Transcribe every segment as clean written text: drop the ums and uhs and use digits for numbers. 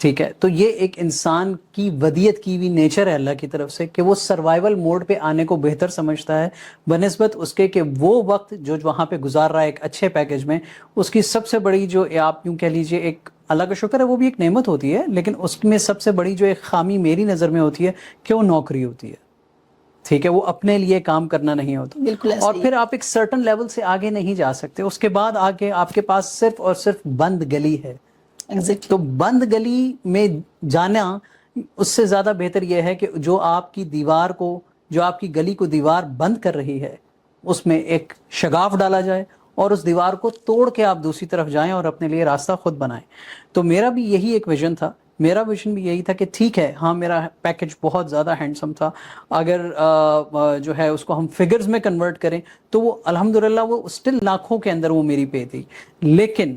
ٹھیک ہے. تو یہ ایک انسان کی ودیت کی ہوئی نیچر ہے اللہ کی طرف سے کہ وہ سروائیول موڈ پہ آنے کو بہتر سمجھتا ہے بنسبت اس کے کہ وہ وقت جو وہاں پہ گزار رہا ہے ایک اچھے پیکج میں. اس کی سب سے بڑی جو آپ یوں کہہ لیجئے ایک اللہ کا شکر ہے وہ بھی ایک نعمت ہوتی ہے, لیکن اس میں سب سے بڑی جو ایک خامی میری نظر میں ہوتی ہے کہ وہ نوکری ہوتی ہے. ٹھیک ہے, وہ اپنے لیے کام کرنا نہیں ہوتا, بالکل اور پھر آپ ایک سرٹن لیول سے آگے نہیں جا سکتے. اس کے بعد آگے آپ کے پاس صرف اور صرف بند گلی ہے. تو بند گلی میں جانا اس سے زیادہ بہتر یہ ہے کہ جو آپ کی دیوار کو, جو آپ کی گلی کو دیوار بند کر رہی ہے, اس میں ایک شگاف ڈالا جائے اور اس دیوار کو توڑ کے آپ دوسری طرف جائیں اور اپنے لیے راستہ خود بنائیں. تو میرا بھی یہی ایک ویژن تھا. میرا ویژن بھی یہی تھا کہ ٹھیک ہے, ہاں میرا پیکج بہت زیادہ ہینڈسم تھا, اگر جو ہے اس کو ہم فگرز میں کنورٹ کریں تو وہ الحمدللہ وہ اسٹل لاکھوں کے اندر وہ میری پے تھی, لیکن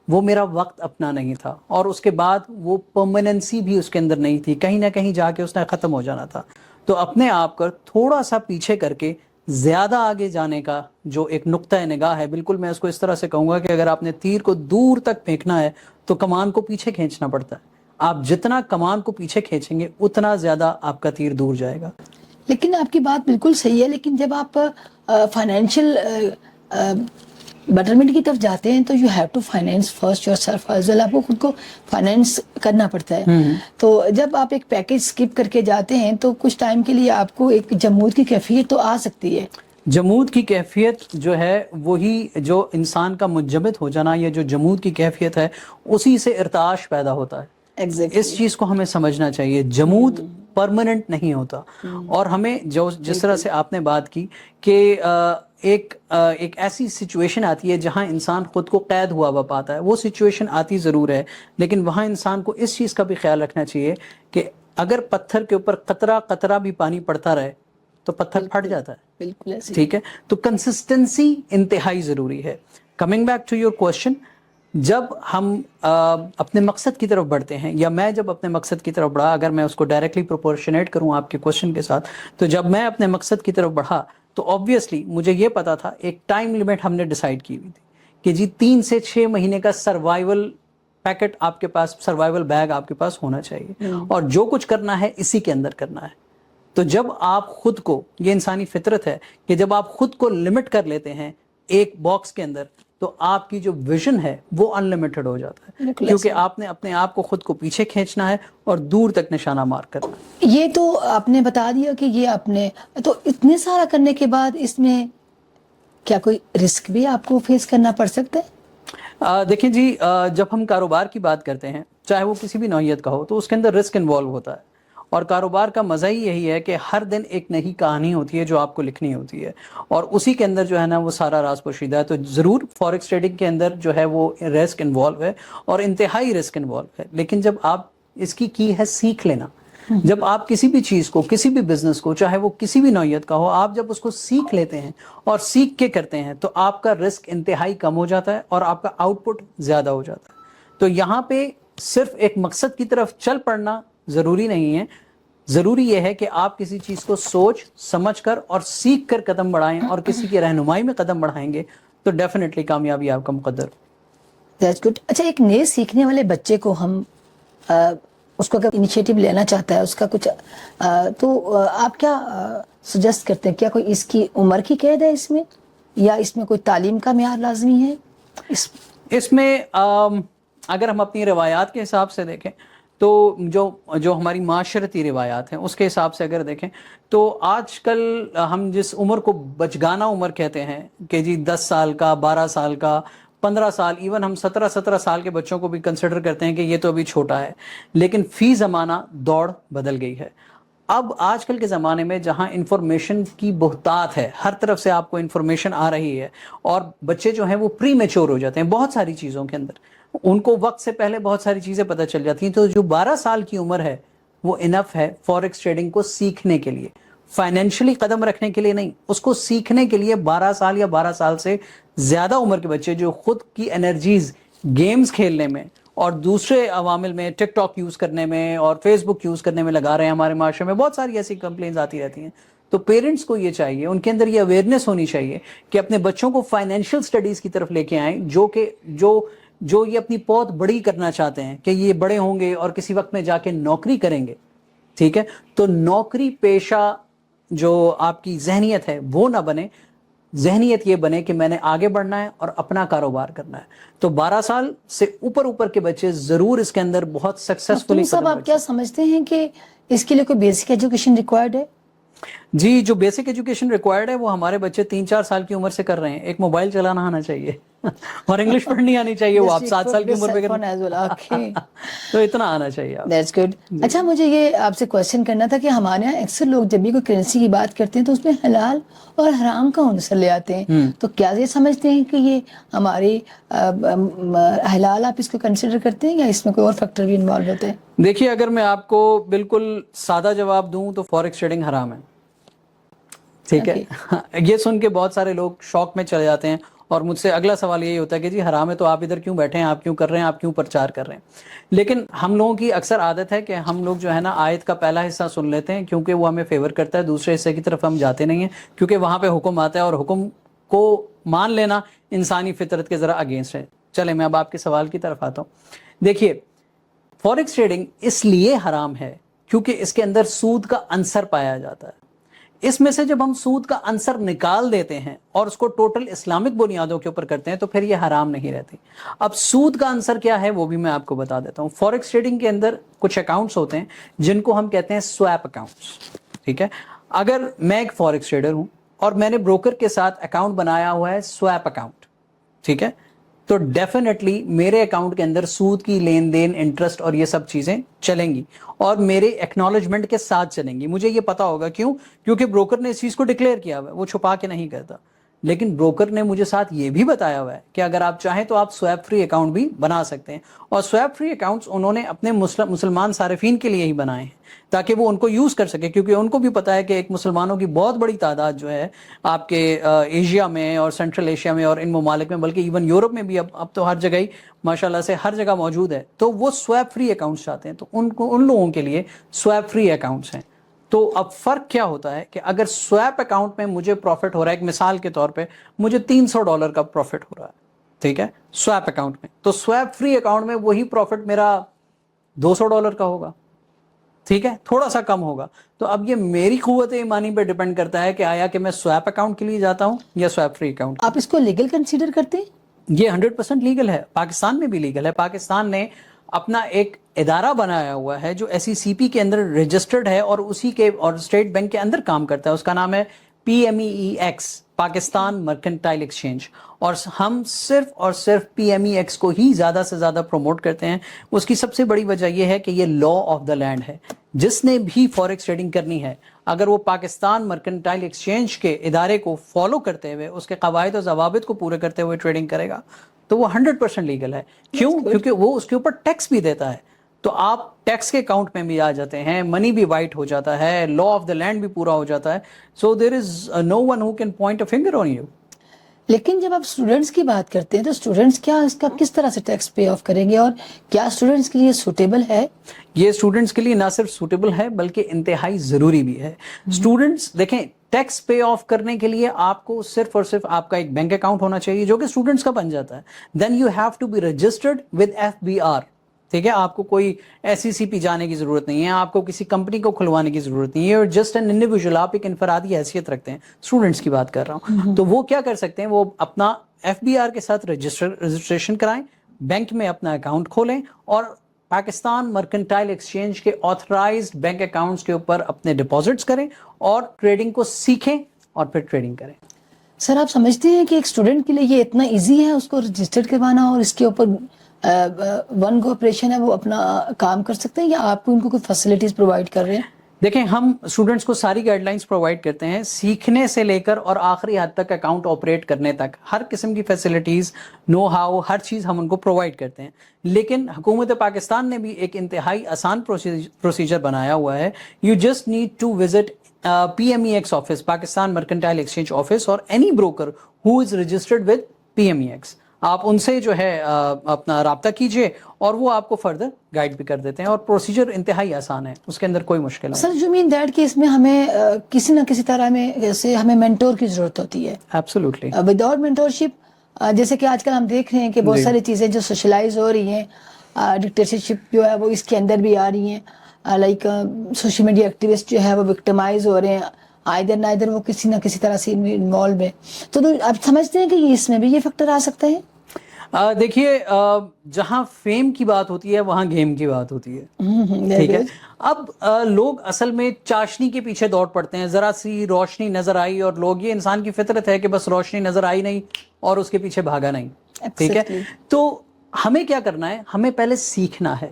وہ میرا وقت اپنا نہیں تھا, اور اس کے بعد وہ پرماننسی بھی اس کے اندر نہیں تھی, کہیں نہ کہیں جا کے اس نے ختم ہو جانا تھا. تو اپنے آپ کو تھوڑا سا پیچھے کر کے زیادہ آگے جانے کا جو ایک نقطہ نگاہ ہے, بالکل میں اس کو اس طرح سے کہوں گا کہ اگر آپ نے تیر کو دور تک پھینکنا ہے تو کمان کو پیچھے کھینچنا پڑتا ہے. آپ جتنا کمان کو پیچھے کھینچیں گے اتنا زیادہ آپ کا تیر دور جائے گا. لیکن آپ کی بات بالکل صحیح ہے, لیکن جب آپ فائنینشیل بیٹرمنٹ کی طرف جاتے ہیں تو you have to finance first yourself, آپ کو خود کو فائنینس کرنا پڑتا ہے. تو جب آپ ایک پیکج اسکپ کر کے جاتے ہیں تو کچھ ٹائم کے لیے آپ کو ایک جمود کی کیفیت تو آ سکتی ہے. جمود کی کیفیت جو ہے وہی جو انسان کا منجمد ہو جانا, یا جو جمود کی کیفیت ہے اسی سے ارتعاش پیدا ہوتا ہے. اس چیز کو ہمیں سمجھنا چاہیے, جمود پرماننٹ نہیں ہوتا. اور ہمیں جس طرح سے آپ نے بات کی کہ ایک ایسی سچویشن آتی ہے جہاں انسان خود کو قید ہوا ہوا پاتا ہے, وہ سچویشن آتی ضرور ہے, لیکن وہاں انسان کو اس چیز کا بھی خیال رکھنا چاہیے کہ اگر پتھر کے اوپر قطرہ قطرہ بھی پانی پڑتا رہے تو پتھر پھٹ جاتا ہے. بالکل ایسے. ٹھیک ہے, تو کنسسٹنسی انتہائی ضروری ہے. Coming back to your question, جب ہم اپنے مقصد کی طرف بڑھتے ہیں, یا میں جب اپنے مقصد کی طرف بڑھا, اگر میں اس کو ڈائریکٹلی پروپورشنیٹ کروں آپ کے کوشچن کے ساتھ, تو جب میں اپنے مقصد کی طرف بڑھا تو آبویسلی مجھے یہ پتا تھا, ایک ٹائم لیمٹ ہم نے ڈیسائیڈ کی ہوئی تھی کہ جی 3 سے 6 مہینے کا سروائیول پیکٹ آپ کے پاس, سروائیول بیگ آپ کے پاس ہونا چاہیے, اور جو کچھ کرنا ہے اسی کے اندر کرنا ہے. تو جب آپ خود کو, یہ انسانی فطرت ہے کہ جب آپ خود کو لمٹ کر لیتے ہیں ایک باکس کے اندر, تو آپ کی جو ویژن ہے وہ ان لمیٹڈ ہو جاتا ہے, کیونکہ آپ نے اپنے آپ کو خود کو پیچھے کھینچنا ہے اور دور تک نشانہ مار کرنا ہے. یہ تو آپ نے بتا دیا کہ یہ آپ نے, تو اتنے سارا کرنے کے بعد اس میں کیا کوئی رسک بھی آپ کو فیس کرنا پڑ سکتا ہے؟ دیکھیں جی, جب ہم کاروبار کی بات کرتے ہیں, چاہے وہ کسی بھی نوعیت کا ہو, تو اس کے اندر رسک انوالو ہوتا ہے. اور کاروبار کا مزہ ہی یہی ہے کہ ہر دن ایک نئی کہانی ہوتی ہے جو آپ کو لکھنی ہوتی ہے, اور اسی کے اندر جو ہے نا وہ سارا راز پوشیدہ ہے. تو ضرور فوریکس ٹریڈنگ کے اندر جو ہے وہ رسک انوالو ہے, اور انتہائی رسک انوالو ہے, لیکن جب آپ اس کی ہے سیکھ لینا. جب آپ کسی بھی چیز کو, کسی بھی بزنس کو, چاہے وہ کسی بھی نوعیت کا ہو, آپ جب اس کو سیکھ لیتے ہیں اور سیکھ کے کرتے ہیں تو آپ کا رسک انتہائی کم ہو جاتا ہے اور آپ کا آؤٹ پٹ زیادہ ہو جاتا ہے. تو یہاں پہ صرف ایک مقصد کی طرف چل پڑنا ضروری نہیں ہے, ضروری یہ ہے کہ آپ کسی چیز کو سوچ سمجھ کر اور سیکھ کر قدم بڑھائیں, اور کسی کی رہنمائی میں قدم بڑھائیں گے تو ڈیفینیٹلی کامیابی آپ کا مقدر. That's good. اچھا, ایک نئے سیکھنے والے بچے کو ہم اس کو اگر انیشیٹو لینا چاہتا ہے, اس کا کچھ تو آپ کیا سجیسٹ کرتے ہیں؟ کیا کوئی اس کی عمر کی قید ہے اس میں, یا اس میں کوئی تعلیم کا معیار لازمی ہے؟ اس میں اگر ہم اپنی روایات کے حساب سے دیکھیں تو جو ہماری معاشرتی روایات ہیں اس کے حساب سے اگر دیکھیں تو آج کل ہم جس عمر کو بچگانہ عمر کہتے ہیں کہ جی 10 سال کا, 12 سال کا, 15 سال, ایون ہم 17 سال کے بچوں کو بھی کنسیڈر کرتے ہیں کہ یہ تو ابھی چھوٹا ہے, لیکن فی زمانہ دوڑ بدل گئی ہے. اب آج کل کے زمانے میں جہاں انفارمیشن کی بہتات ہے, ہر طرف سے آپ کو انفارمیشن آ رہی ہے, اور بچے جو ہیں وہ پری میچور ہو جاتے ہیں بہت ساری چیزوں کے اندر, ان کو وقت سے پہلے بہت ساری چیزیں پتہ چل جاتی ہیں. تو جو 12 سال کی عمر ہے وہ انف ہے فوریکس ٹریڈنگ کو سیکھنے کے لیے, فائنینشلی قدم رکھنے کے لیے نہیں, اس کو سیکھنے کے لیے 12 سال یا 12 سال سے زیادہ عمر کے بچے جو خود کی انرجیز گیمز کھیلنے میں اور دوسرے عوامل میں, ٹک ٹاک یوز کرنے میں اور فیس بک یوز کرنے میں لگا رہے ہیں. ہمارے معاشرے میں بہت ساری ایسی کمپلینز آتی رہتی ہیں. تو پیرنٹس کو یہ چاہیے, ان کے اندر یہ اویئرنیس ہونی چاہیے کہ اپنے بچوں کو فائنینشیل سٹڈیز کی طرف لے کے آئیں, جو جو یہ اپنی پود بڑی کرنا چاہتے ہیں کہ یہ بڑے ہوں گے اور کسی وقت میں جا کے نوکری کریں گے, ٹھیک ہے, تو نوکری پیشہ جو آپ کی ذہنیت ہے وہ نہ بنے, ذہنیت یہ بنے کہ میں نے آگے بڑھنا ہے اور اپنا کاروبار کرنا ہے. تو 12 سال سے اوپر کے بچے ضرور اس کے اندر بہت سکسیسفلی. صاحب آپ کیا سمجھتے ہیں کہ اس کے لیے کوئی بیسک ایجوکیشن ریکوائرڈ ہے؟ جی, جو بیسک ایجوکیشن ریکوائرڈ ہے وہ ہمارے بچے 3-4 سال کی عمر سے کر رہے ہیں. ایک موبائل چلانا آنا چاہیے اور انگلش پڑھنی آنی چاہیے, وہ آپ 7 سال کی عمر پہ کریں تو اتنا آنا چاہیے. That's good. اچھا, مجھے یہ آپ سے کوشچن کرنا تھا کہ ہمارے یہاں اکثر لوگ جب بھی کوئی کرنسی کی بات کرتے ہیں تو اس میں حلال اور حرام کا عنصر لے آتے ہیں, تو کیا یہ سمجھتے ہیں کہ یہ ہماری حلال آپ اس کو کنسیڈر کرتے ہیں یا اس میں کوئی اور فیکٹر بھی انوالو ہوتے ہیں؟ دیکھیے, اگر میں آپ کو بالکل سادہ جواب دوں تو فوریکس ٹریڈنگ حرام ہے, ٹھیک ہے. یہ سن کے بہت سارے لوگ شوق میں چلے جاتے ہیں اور مجھ سے اگلا سوال یہی ہوتا ہے کہ جی حرام ہے تو آپ ادھر کیوں بیٹھے ہیں, آپ کیوں کر رہے ہیں, آپ کیوں پرچار کر رہے ہیں. لیکن ہم لوگوں کی اکثر عادت ہے کہ ہم لوگ جو ہے نا آیت کا پہلا حصہ سن لیتے ہیں کیونکہ وہ ہمیں فیور کرتا ہے, دوسرے حصے کی طرف ہم جاتے نہیں ہیں کیونکہ وہاں پہ حکم آتا ہے اور حکم کو مان لینا انسانی فطرت کے ذرا اگینسٹ ہے. چلیں میں اب آپ کے سوال کی طرف آتا ہوں. دیکھیے, فوریکس ٹریڈنگ اس لیے حرام ہے کیونکہ اس کے اندر سود کا عنصر پایا جاتا ہے. اس میں سے جب ہم سود کا عنصر نکال دیتے ہیں اور اس کو ٹوٹل اسلامک بنیادوں کے اوپر کرتے ہیں تو پھر یہ حرام نہیں رہتی. اب سود کا عنصر کیا ہے وہ بھی میں آپ کو بتا دیتا ہوں. فوریکس ٹریڈنگ کے اندر کچھ اکاؤنٹس ہوتے ہیں جن کو ہم کہتے ہیں سویپ اکاؤنٹس, ٹھیک ہے. اگر میں ایک فوریکس ٹریڈر ہوں اور میں نے بروکر کے ساتھ اکاؤنٹ بنایا ہوا ہے سویپ اکاؤنٹ, ٹھیک ہے, تو ڈیفینیٹلی میرے اکاؤنٹ کے اندر سود کی لین دین, انٹرسٹ اور یہ سب چیزیں چلیں گی اور میرے ایکنالجمنٹ کے ساتھ چلیں گی. مجھے یہ پتا ہوگا کیوں, کیونکہ بروکر نے اس چیز کو ڈکلیئر کیا ہوا ہے, وہ چھپا کے نہیں کرتا. لیکن بروکر نے مجھے ساتھ یہ بھی بتایا ہوا ہے کہ اگر آپ چاہیں تو آپ سویپ فری اکاؤنٹ بھی بنا سکتے ہیں, اور سویپ فری اکاؤنٹس انہوں نے اپنے مسلمان صارفین کے لیے ہی بنائے ہیں تاکہ وہ ان کو یوز کر سکے, کیونکہ ان کو بھی پتا ہے کہ ایک مسلمانوں کی بہت بڑی تعداد جو ہے آپ کے ایشیا میں اور سینٹرل ایشیا میں اور ان ممالک میں, بلکہ ایون یورپ میں بھی اب تو ہر جگہ ہی ماشاءاللہ سے ہر جگہ موجود ہے, تو وہ سویپ فری اکاؤنٹس چاہتے ہیں. تو ان لوگوں کے لیے سویپ فری اکاؤنٹس ہیں. تو اب فرق کیا ہوتا ہے کہ اگر سویپ اکاؤنٹ میں مجھے پروفٹ ہو رہا ہے, ایک مثال کے طور پہ مجھے $300 کا پروفٹ ہو رہا ہے, ٹھیک ہے, سویپ اکاؤنٹ میں, تو سویپ فری اکاؤنٹ میں وہی پروفٹ میرا $200 کا ہوگا, ٹھیک ہے, تھوڑا سا کم ہوگا. تو اب یہ میری قوت ایمانی پہ ڈیپینڈ کرتا ہے کہ آیا کہ میں سویپ اکاؤنٹ کے لیے جاتا ہوں یا سویپ فری اکاؤنٹ. آپ اس کو لیگل کنسیڈر کرتے ہیں؟ یہ 100% لیگل ہے, پاکستان میں بھی لیگل ہے. پاکستان نے اپنا ایک ادارہ بنایا ہوا ہے جو SECP کے اندر رجسٹرڈ ہے اور اسی کے اور اسٹیٹ بینک کے اندر کام کرتا ہے. اس کا نام ہے PMEX, پاکستان مرکنٹائل ایکسچینج, اور ہم صرف اور صرف PMEX کو ہی زیادہ سے زیادہ پروموٹ کرتے ہیں. اس کی سب سے بڑی وجہ یہ ہے کہ یہ لا آف دا لینڈ ہے. جس نے بھی فوریکس ٹریڈنگ کرنی ہے اگر وہ پاکستان مرکنٹائل ایکسچینج کے ادارے کو فالو کرتے ہوئے, اس کے قواعد و ضوابط کو پورے کرتے ہوئے ٹریڈنگ کرے گا تو وہ 100% لیگل ہے. کیوں؟ کیونکہ وہ اس کے اوپر ٹیکس بھی دیتا ہے. تو آپ ٹیکس کے اکاؤنٹ میں بھی آ جاتے ہیں, منی بھی وائٹ ہو جاتا ہے, لا آف دا لینڈ بھی پورا ہو جاتا ہے. So there is no one who can point a finger on you. لیکن جب آپ اسٹوڈنٹس کی بات کرتے ہیں تو اسٹوڈنٹس کیا اس کا کس طرح سے ٹیکس پے آف کریں گے, اور کیا اسٹوڈنٹس کے لیے سوٹیبل ہے؟ یہ اسٹوڈنٹس کے لیے نہ صرف سوٹیبل ہے بلکہ انتہائی ضروری بھی ہے. اسٹوڈنٹس دیکھیں, ٹیکس پے آف کرنے کے لیے آپ کو صرف اور صرف آپ کا ایک بینک اکاؤنٹ ہونا چاہیے جو کہ اسٹوڈنٹس کا بن جاتا ہے. Then you have to be registered with FBR, ٹھیک ہے. آپ کو کوئی SECP جانے کی ضرورت نہیں ہے, آپ کو کسی کمپنی کو کھلوانے کی ضرورت نہیں ہے, اور جسٹ این انڈیویجول, آپ ایک انفرادی حیثیت رکھتے ہیں. اسٹوڈنٹس کی بات کر رہا ہوں. تو وہ کیا کر سکتے ہیں, وہ اپنا FBR کے ساتھ رجسٹریشن کرائیں, بینک میں اپنا اکاؤنٹ کھولیں اور پاکستان مرکنٹائل ایکسچینج کے آتھرائزڈ بینک اکاؤنٹس کے اوپر اپنے ڈپازٹس کریں اور ٹریڈنگ کو سیکھیں اور پھر ٹریڈنگ کریں. سر, آپ سمجھتے ہیں کہ ایک اسٹوڈنٹ کے لیے یہ اتنا ایزی ہے اس کو رجسٹرڈ کروانا اور اس کے اوپر ون گو آپریشن ہے وہ اپنا کام کر سکتے ہیں, یا آپ کو ان کو کوئی فیسلٹیز پرووائڈ کر رہے ہیں؟ دیکھیں, ہم اسٹوڈنٹس کو ساری گائیڈ لائنس پرووائڈ کرتے ہیں, سیکھنے سے لے کر اور آخری حد تک اکاؤنٹ آپریٹ کرنے تک ہر قسم کی فیسلٹیز, نو ہاؤ, ہر چیز ہم ان کو پرووائڈ کرتے ہیں. لیکن حکومت پاکستان نے بھی ایک انتہائی آسان پروسیجر بنایا ہوا ہے. You just need to visit PMEX office, Pakistan mercantile exchange office, اور any broker who is registered with PMEX. آپ ان سے جو ہے اپنا رابطہ کیجئے اور وہ آپ کو فردر گائیڈ بھی کر دیتے ہیں, اور پروسیجر انتہائی آسان ہے, اس کے اندر کوئی مشکل نہیں. سر, یو مین دیٹ کہ اس میں ہمیں کسی نہ کسی طرح میں جیسے ہمیں مینٹور کی ضرورت ہوتی ہے. ایبسولوٹلی. وداؤٹ مینٹورشپ جیسے کہ آج کل ہم دیکھ رہے ہیں کہ بہت ساری چیزیں جو سوشلائز ہو رہی ہیں, ڈکٹیٹرشپ جو ہے وہ اس کے اندر بھی آ رہی ہیں, لائک سوشل میڈیا ایکٹیوسٹ جو ہے وہ وکٹمائز ہو رہے ہیں, ادھر نہ ادھر وہ کسی نہ کسی طرح سے انوالو ہے. تو آپ سمجھتے ہیں کہ اس میں بھی یہ فیکٹر آ سکتا ہے؟ دیکھیے, جہاں فیم کی بات ہوتی ہے وہاں گیم کی بات ہوتی ہے, ٹھیک ہے. اب لوگ اصل میں چاشنی کے پیچھے دوڑ پڑتے ہیں, ذرا سی روشنی نظر آئی اور لوگ, یہ انسان کی فطرت ہے کہ بس روشنی نظر آئی نہیں اور اس کے پیچھے بھاگا نہیں, ٹھیک ہے. تو ہمیں کیا کرنا ہے, ہمیں پہلے سیکھنا ہے.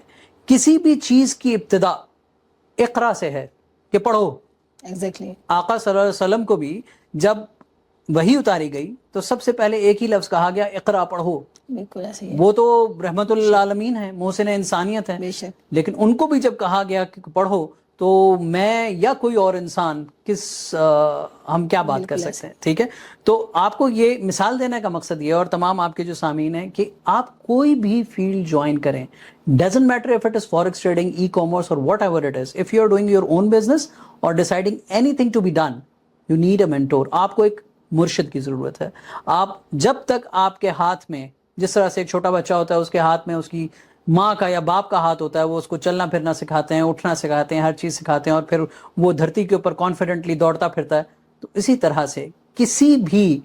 کسی بھی چیز کی ابتدا اقرا سے ہے کہ پڑھو. ایگزیکٹلی آقا صلی اللہ علیہ وسلم کو بھی جب وحی اتاری گئی تو سب سے پہلے ایک ہی لفظ کہا گیا, اقرا, پڑھو. بالکل ایسے ہی ہے. وہ تو رحمت للعالمین ہے, محسن انسانیت ہے, بے شک. لیکن ان کو بھی جب کہا گیا کہ پڑھو, تو میں یا کوئی اور انسان ہم کیا بات کر سکتے ہیں, ٹھیک ہے. تو آپ کو یہ مثال دینے کا مقصد یہ, اور تمام آپ کے جو سامعین ہیں, کہ آپ کوئی بھی فیلڈ جوائن کریں, doesn't matter if it is forex trading, e-commerce or whatever it is, if you are doing your own business or deciding anything to be done, you need a mentor. آپ کو ایک مرشد کی ضرورت ہے. آپ جب تک آپ کے ہاتھ میں, جس طرح سے ایک چھوٹا بچہ ہوتا ہے اس کے ہاتھ میں اس کی ماں کا یا باپ کا ہاتھ ہوتا ہے, وہ اس کو چلنا پھرنا سکھاتے ہیں, اٹھنا سکھاتے ہیں, ہر چیز سکھاتے ہیں, اور پھر وہ دھرتی کے اوپر کانفیڈنٹلی دوڑتا پھرتا ہے. تو اسی طرح سے کسی بھی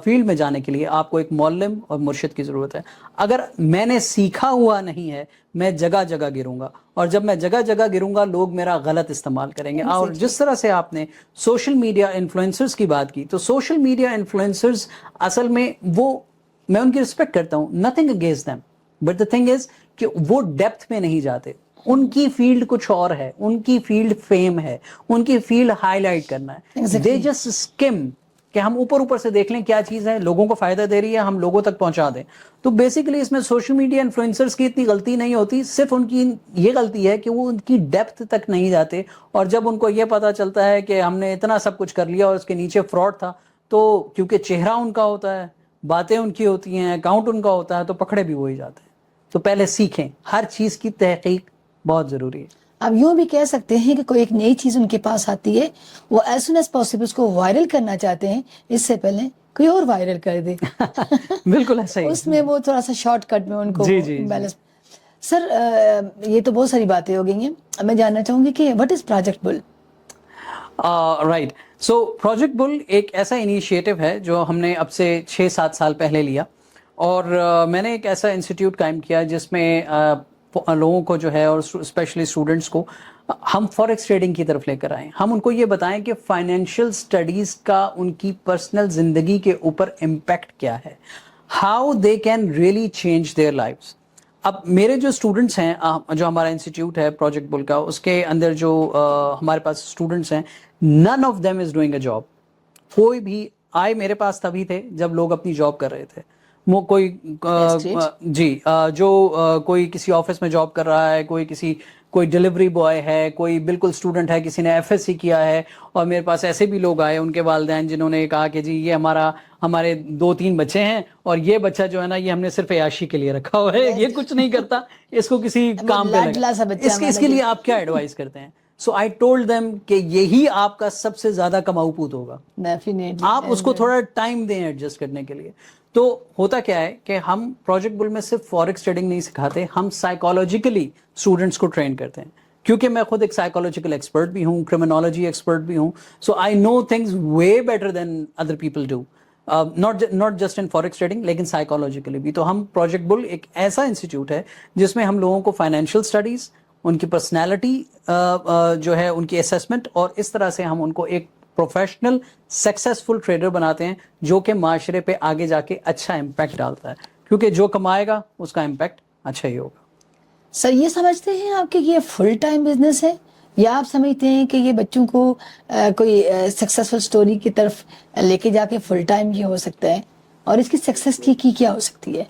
فیلڈ میں جانے کے لیے آپ کو ایک معلم اور مرشد کی ضرورت ہے. اگر میں نے سیکھا ہوا نہیں ہے, میں جگہ جگہ گروں گا, اور جب میں جگہ جگہ گروں گا لوگ میرا غلط استعمال کریں گے. اور جس طرح سے آپ نے سوشل میڈیا انفلوئنسرز کی بات کی, تو سوشل میڈیا انفلوئنسرز اصل میں میں ان کی رسپیکٹ کرتا ہوں, nothing against them, but the thing is کہ وہ ڈیپتھ میں نہیں جاتے. ان کی فیلڈ کچھ اور ہے, ان کی فیلڈ فیم ہے, ان کی فیلڈ ہائی لائٹ کرنا ہے. دے جسٹ اسکم, کہ ہم اوپر سے دیکھ لیں کیا چیز ہے, لوگوں کو فائدہ دے رہی ہے, ہم لوگوں تک پہنچا دیں. تو بیسیکلی اس میں سوشل میڈیا انفلوئنسرز کی اتنی غلطی نہیں ہوتی, صرف ان کی یہ غلطی ہے کہ وہ ان کی ڈیپتھ تک نہیں جاتے. اور جب ان کو یہ پتا چلتا ہے کہ ہم نے اتنا سب کچھ کر لیا اور اس کے نیچے فراڈ تھا, تو کیونکہ چہرہ ان کا ہوتا ہے, باتیں ان کی ہوتی ہیں, اکاؤنٹ ان کا ہوتا ہے, تو پکڑے بھی وہی جاتے ہیں. تو پہلے سیکھیں, ہر چیز کی تحقیق بہت ضروری ہے. آپ یوں بھی کہہ سکتے ہیں کہ کوئی ایک نئی چیز ان کے پاس آتی ہے, وہ ایز سون ایز پاسبل اس کو وائرل کرنا چاہتے ہیں, اس سے پہلے کوئی اور وائرل کر دے. بالکل ایسا ہی, اس میں وہ تھوڑا سا شارٹ کٹ میں ان کو بیلنس. سر یہ تو بہت ساری باتیں ہو گئی ہیں, میں جاننا چاہوں گی کہ what is project bill? Right. So project bill ایک ایسا انیشیٹو ہے جو ہم نے اب سے 6-7 سال پہلے لیا, اور میں نے ایک ایسا انسٹیٹیوٹ قائم کیا جس میں لوگوں کو جو ہے, اور اسپیشلی اسٹوڈنٹس کو, ہم فوریکس ٹریڈنگ کی طرف لے کر آئیں. ہم ان کو یہ بتائیں کہ فائنینشیل اسٹڈیز کا ان کی پرسنل زندگی کے اوپر امپیکٹ کیا ہے, how they can really change their lives. اب میرے جو اسٹوڈنٹس ہیں, جو ہمارا انسٹیٹیوٹ ہے پروجیکٹ بل کا, اس کے اندر جو ہمارے پاس اسٹوڈنٹس ہیں, none of them is doing a job. کوئی بھی آئے میرے پاس تبھی تھے جب لوگ اپنی جاب کر رہے تھے. وہ کوئی جو کوئی کسی آفس میں جاب کر رہا ہے, کوئی ڈلیوری بوائے ہے, کوئی بالکل اسٹوڈنٹ ہے, کسی نے ایف ایس سی کیا ہے. اور میرے پاس ایسے بھی لوگ آئے, ان کے والدین جنہوں نے کہا کہ جی یہ ہمارے 2-3 بچے ہیں, اور یہ بچہ جو ہے نا یہ ہم نے صرف عیاشی کے لیے رکھا ہوا ہے, یہ کچھ نہیں کرتا, اس کو کسی کام پہ لگا. اس کے لیے آپ کیا ایڈوائز کرتے ہیں؟ سو آئی ٹولڈ دیم کہ یہی آپ کا سب سے زیادہ کماؤ پوت ہوگا, آپ اس کو تھوڑا ٹائم دیں ایڈجسٹ کرنے کے لیے. تو ہوتا کیا ہے کہ ہم پروجیکٹ بل میں صرف فوریکس ٹریڈنگ نہیں سکھاتے, ہم سائیکالوجیکلی اسٹوڈنٹس کو ٹرین کرتے ہیں, کیونکہ میں خود ایک سائیکالوجیکل ایکسپرٹ بھی ہوں, کرمنالوجی ایکسپرٹ بھی ہوں. So I know things way better than other people do, not just in forex trading لیکن سائیکالوجیکلی بھی. تو ہم پروجیکٹ بل ایک ایسا انسٹیٹیوٹ ہے جس میں ہم لوگوں کو فائنینشیل اسٹڈیز, ان کی پرسنالٹی جو ہے, ان کی اسیسمنٹ, اور اس طرح سے ہم ان کو ایک پروفیشنل سکسیسفل ٹریڈر بناتے ہیں جو کہ معاشرے پہ آگے جا کے اچھا امپیکٹ ڈالتا ہے, کیونکہ جو کمائے گا اس کا امپیکٹ اچھا ہی ہوگا. سر یہ سمجھتے ہیں آپ کہ یہ فل ٹائم بزنس ہے, یا آپ سمجھتے ہیں کہ یہ بچوں کو کوئی سکسیسفل سٹوری کی طرف لے کے جا کے فل ٹائم یہ ہو سکتا ہے, اور اس کی سکسیس کی کیا ہو سکتی ہے؟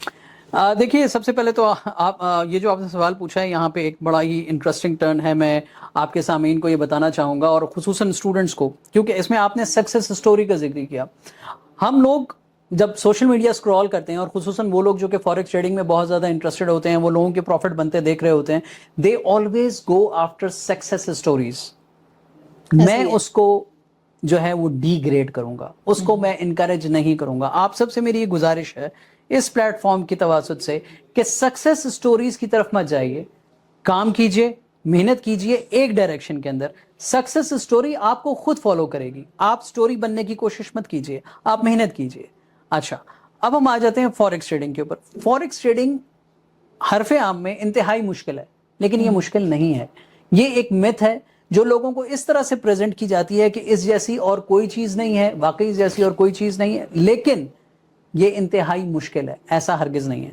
دیکھیے, سب سے پہلے تو آپ یہ جو آپ نے سوال پوچھا ہے یہاں پہ ایک بڑا ہی انٹرسٹنگ ٹرن ہے. میں آپ کے سامعین کو یہ بتانا چاہوں گا, اور خصوصاً اسٹوڈنٹس کو, کیونکہ اس میں آپ نے سکسیس اسٹوری کا ذکر کیا. ہم لوگ جب سوشل میڈیا اسکرول کرتے ہیں, اور خصوصاً وہ لوگ جو کہ فوریکس ٹریڈنگ میں بہت زیادہ انٹرسٹڈ ہوتے ہیں, وہ لوگوں کے پروفٹ بنتے دیکھ رہے ہوتے ہیں, they always go after success stories. میں اس کو جو ہے وہ ڈی گریڈ کروں گا, اس کو میں انکریج نہیں کروں گا. آپ سب سے میری یہ گزارش ہے اس پلیٹ فارم کی تواسط سے کہ سکسیس سٹوریز کی طرف مت جائیے, کام کیجئے, محنت کیجئے ایک ڈائریکشن کے اندر. سکسیس سٹوری آپ کو خود فالو کرے گی, آپ سٹوری بننے کی کوشش مت کیجئے, آپ محنت کیجئے. اچھا, اب ہم آ جاتے ہیں فوریکس ٹریڈنگ کے اوپر. فوریکس ٹریڈنگ حرف عام میں انتہائی مشکل ہے, لیکن یہ مشکل نہیں ہے. یہ ایک میتھ ہے جو لوگوں کو اس طرح سے پریزنٹ کی جاتی ہے کہ اس جیسی اور کوئی چیز نہیں ہے, واقعی اس جیسی اور کوئی چیز نہیں ہے, لیکن یہ انتہائی مشکل ہے, ایسا ہرگز نہیں ہے.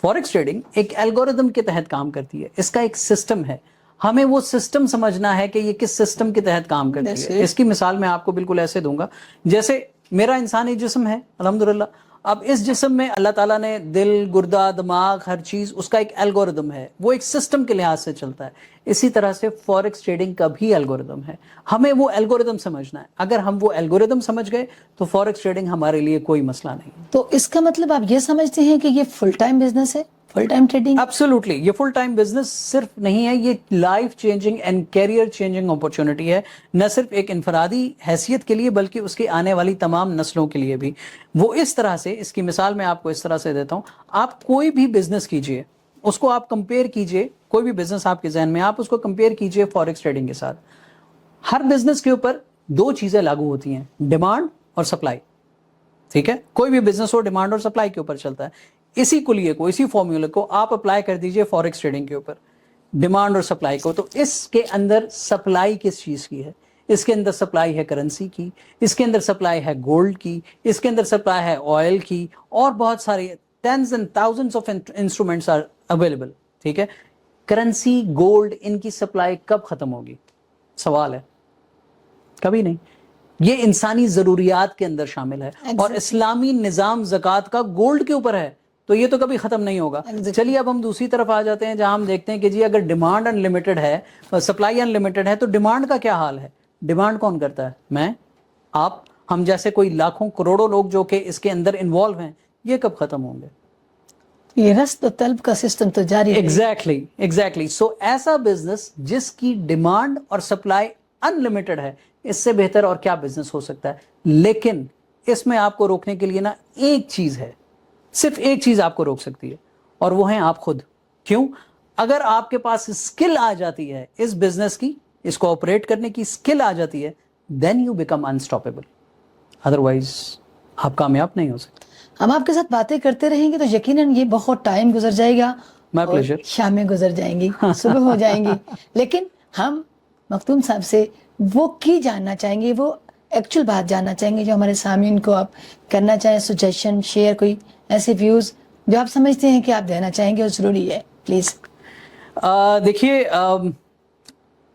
فوریکس ٹریڈنگ ایک الگوریدم کے تحت کام کرتی ہے, اس کا ایک سسٹم ہے, ہمیں وہ سسٹم سمجھنا ہے کہ یہ کس سسٹم کے تحت کام کرتی ہے. اس کی مثال میں آپ کو بالکل ایسے دوں گا جیسے میرا انسانی جسم ہے الحمدللہ, اب اس جسم میں اللہ تعالیٰ نے دل, گردہ, دماغ, ہر چیز اس کا ایک الگوریدم ہے, وہ ایک سسٹم کے لحاظ سے چلتا ہے. اسی طرح سے فوریکس ٹریڈنگ کا بھی الگوریدم ہے, ہمیں وہ الگوریدم سمجھنا ہے. اگر ہم وہ الگوریدم سمجھ گئے تو فوریکس ٹریڈنگ ہمارے لیے کوئی مسئلہ نہیں. تو اس کا مطلب آپ یہ سمجھتے ہیں کہ یہ فل ٹائم بزنس ہے, فل ٹائم ٹریڈنگ؟ ایبسولوٹلی, یہ فل ٹائم بزنس صرف نہیں ہے, یہ life changing and career changing opportunity ہے, نہ صرف ایک انفرادی حیثیت کے لیے بلکہ اس کی آنے والی تمام نسلوں کے لیے بھی. وہ اس طرح سے, اس کی مثال میں آپ کو اس طرح سے دیتا ہوں. آپ کوئی بھی بزنس کیجئے, اس کو آپ کمپیئر کیجئے, کوئی بھی بزنس آپ کے ذہن میں, آپ اس کو کمپیئر کیجئے فوریکس ٹریڈنگ کے ساتھ. ہر بزنس کے اوپر دو چیزیں لاگو ہوتی ہیں, ڈیمانڈ اور سپلائی. ٹھیک ہے, کوئی بھی بزنس ہو ڈیمانڈ اور سپلائی کے اوپر چلتا ہے. اسی کلیے کو, اسی فارمولے کو آپ اپلائی کر دیجئے فوریکس ٹریڈنگ کے اوپر, ڈیمانڈ اور سپلائی کو. تو اس کے اندر سپلائی کس چیز کی ہے؟ اس کے اندر سپلائی ہے کرنسی کی, اس کے اندر سپلائی ہے گولڈ کی, اس کے اندر سپلائی ہے آئل کی, اور بہت سارے tens and thousands of instruments are available. ٹھیک ہے, کرنسی, گولڈ, ان کی سپلائی کب ختم ہوگی؟ سوال ہے. کبھی نہیں. یہ انسانی ضروریات کے اندر شامل ہے, اور اسلامی نظام زکوٰۃ کا گولڈ کے اوپر ہے, تو یہ تو کبھی ختم نہیں ہوگا. چلیے اب ہم دوسری طرف آ جاتے ہیں جہاں ہم دیکھتے ہیں کہ جی اگر ڈیمانڈ ان لمیٹڈ ہے, سپلائی ان لمیٹڈ ہے, تو ڈیمانڈ کا کیا حال ہے؟ ڈیمانڈ کون کرتا ہے؟ میں, آپ, ہم جیسے کوئی لاکھوں کروڑوں لوگ جو کہ اس کے اندر انوالو ہیں. یہ کب ختم ہوں گے؟ یہ رست و طلب کا سسٹم تو جاری ہے. ایگزیکٹلی. سو ایسا بزنس جس کی ڈیمانڈ اور سپلائی ان لمیٹڈ ہے, اس سے بہتر اور کیا بزنس ہو سکتا ہے؟ لیکن اس میں آپ کو روکنے کے لیے نا ایک چیز ہے, صرف ایک چیز آپ کو روک سکتی ہے, اور وہ ہیں آپ خود. کیوں؟ اگر آپ کے پاس اسکل آ جاتی ہے اس بزنس کی, اس کو آپریٹ کرنے کی اسکل آ جاتی ہے, then you become unstoppable. Otherwise آپ کامیاب نہیں ہو سکتے. ہم آپ کے ساتھ باتیں کرتے رہیں گے تو یقیناً یہ بہت ٹائم گزر جائے گا, مائی پلیجر. شامیں گزر جائیں گی, صبح ہو جائیں گی, لیکن ہم مختوم صاحب سے وہ کی جاننا چاہیں گے, وہ ایکچوئل بات جاننا چاہیں گے جو ہمارے سامعین کو آپ کرنا چاہیں, سجیشن شیئر, کوئی ایسے ویوز جو آپ سمجھتے ہیں کہ آپ دینا چاہیں گے اور ضروری ہے, پلیز. دیکھیے,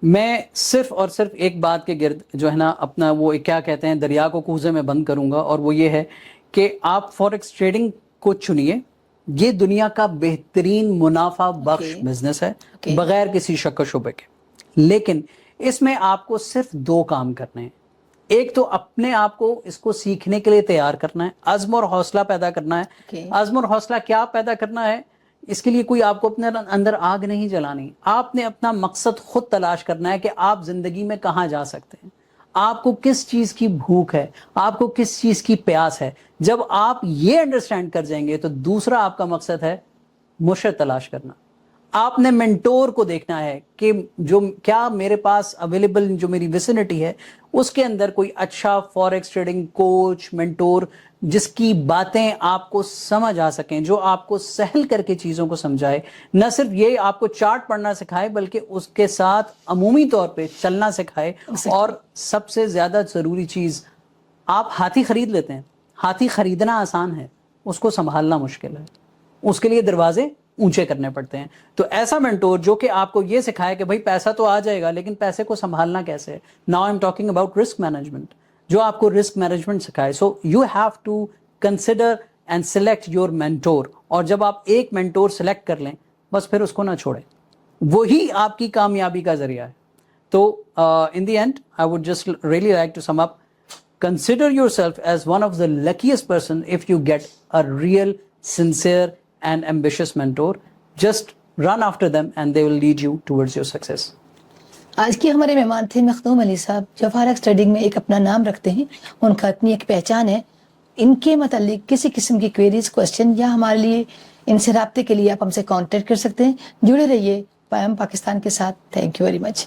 میں صرف اور صرف ایک بات کے گرد جو ہے نا اپنا وہ کیا کہتے ہیں دریا کو کوزے میں بند کروں گا, اور وہ یہ ہے کہ آپ فوریکس ٹریڈنگ کو چنیے. یہ دنیا کا بہترین منافع بخش بزنس ہے, بغیر کسی شک و شبے کے. لیکن اس میں آپ کو صرف دو کام کرنے ہیں. ایک تو اپنے آپ کو اس کو سیکھنے کے لیے تیار کرنا ہے, عزم اور حوصلہ پیدا کرنا ہے. عزم اور حوصلہ کیا پیدا کرنا ہے؟ اس کے لیے کوئی آپ کو اپنے اندر آگ نہیں جلانی, آپ نے اپنا مقصد خود تلاش کرنا ہے کہ آپ زندگی میں کہاں جا سکتے ہیں, آپ کو کس چیز کی بھوک ہے, آپ کو کس چیز کی پیاس ہے. جب آپ یہ انڈرسٹینڈ کر جائیں گے تو دوسرا آپ کا مقصد ہے مرشد تلاش کرنا. آپ نے مینٹور کو دیکھنا ہے کہ جو کیا میرے پاس اویلیبل, جو میری ویسینٹی ہے اس کے اندر کوئی اچھا فوریکس ٹریڈنگ کوچ, مینٹور, جس کی باتیں آپ کو سمجھ آ سکیں, جو آپ کو سہل کر کے چیزوں کو سمجھائے, نہ صرف یہ آپ کو چارٹ پڑھنا سکھائے بلکہ اس کے ساتھ عمومی طور پہ چلنا سکھائے. اور سب سے زیادہ ضروری چیز, آپ ہاتھی خرید لیتے ہیں, ہاتھی خریدنا آسان ہے, اس کو سنبھالنا مشکل ہے, اس کے لیے دروازے اونچے کرنے پڑتے ہیں. تو ایسا مینٹور جو کہ آپ کو یہ سکھائے کہ بھائی پیسہ تو آ جائے گا لیکن پیسے کو سنبھالنا کیسے ہے. Now I am talking about risk management, جو آپ کو رسک مینجمنٹ سکھائے. So you have to consider and select your mentor. اور جب آپ ایک مینٹور سلیکٹ کر لیں بس پھر اس کو نہ چھوڑیں, وہی آپ کی کامیابی کا ذریعہ ہے. تو in the end I would just really like to sum up, consider yourself as one of the luckiest person if you get a real, sincere and ambitious mentor. Just run after them and they will lead you towards your success. آج کے ہمارے مہمان تھے مخدوم علی صاحب، جو فارغ studying میں ایک اپنا نام رکھتے ہیں، ان کا اپنی ایک پہچان ہے. ان کے متعلق کسی قسم کی کوئریز، کوشچن یا ہمارے لیے ان سے رابطے کے لیے آپ ہم سے کانٹیکٹ کر سکتے ہیں. جڑے رہیے پیام پاکستان کے ساتھ. Thank you very much.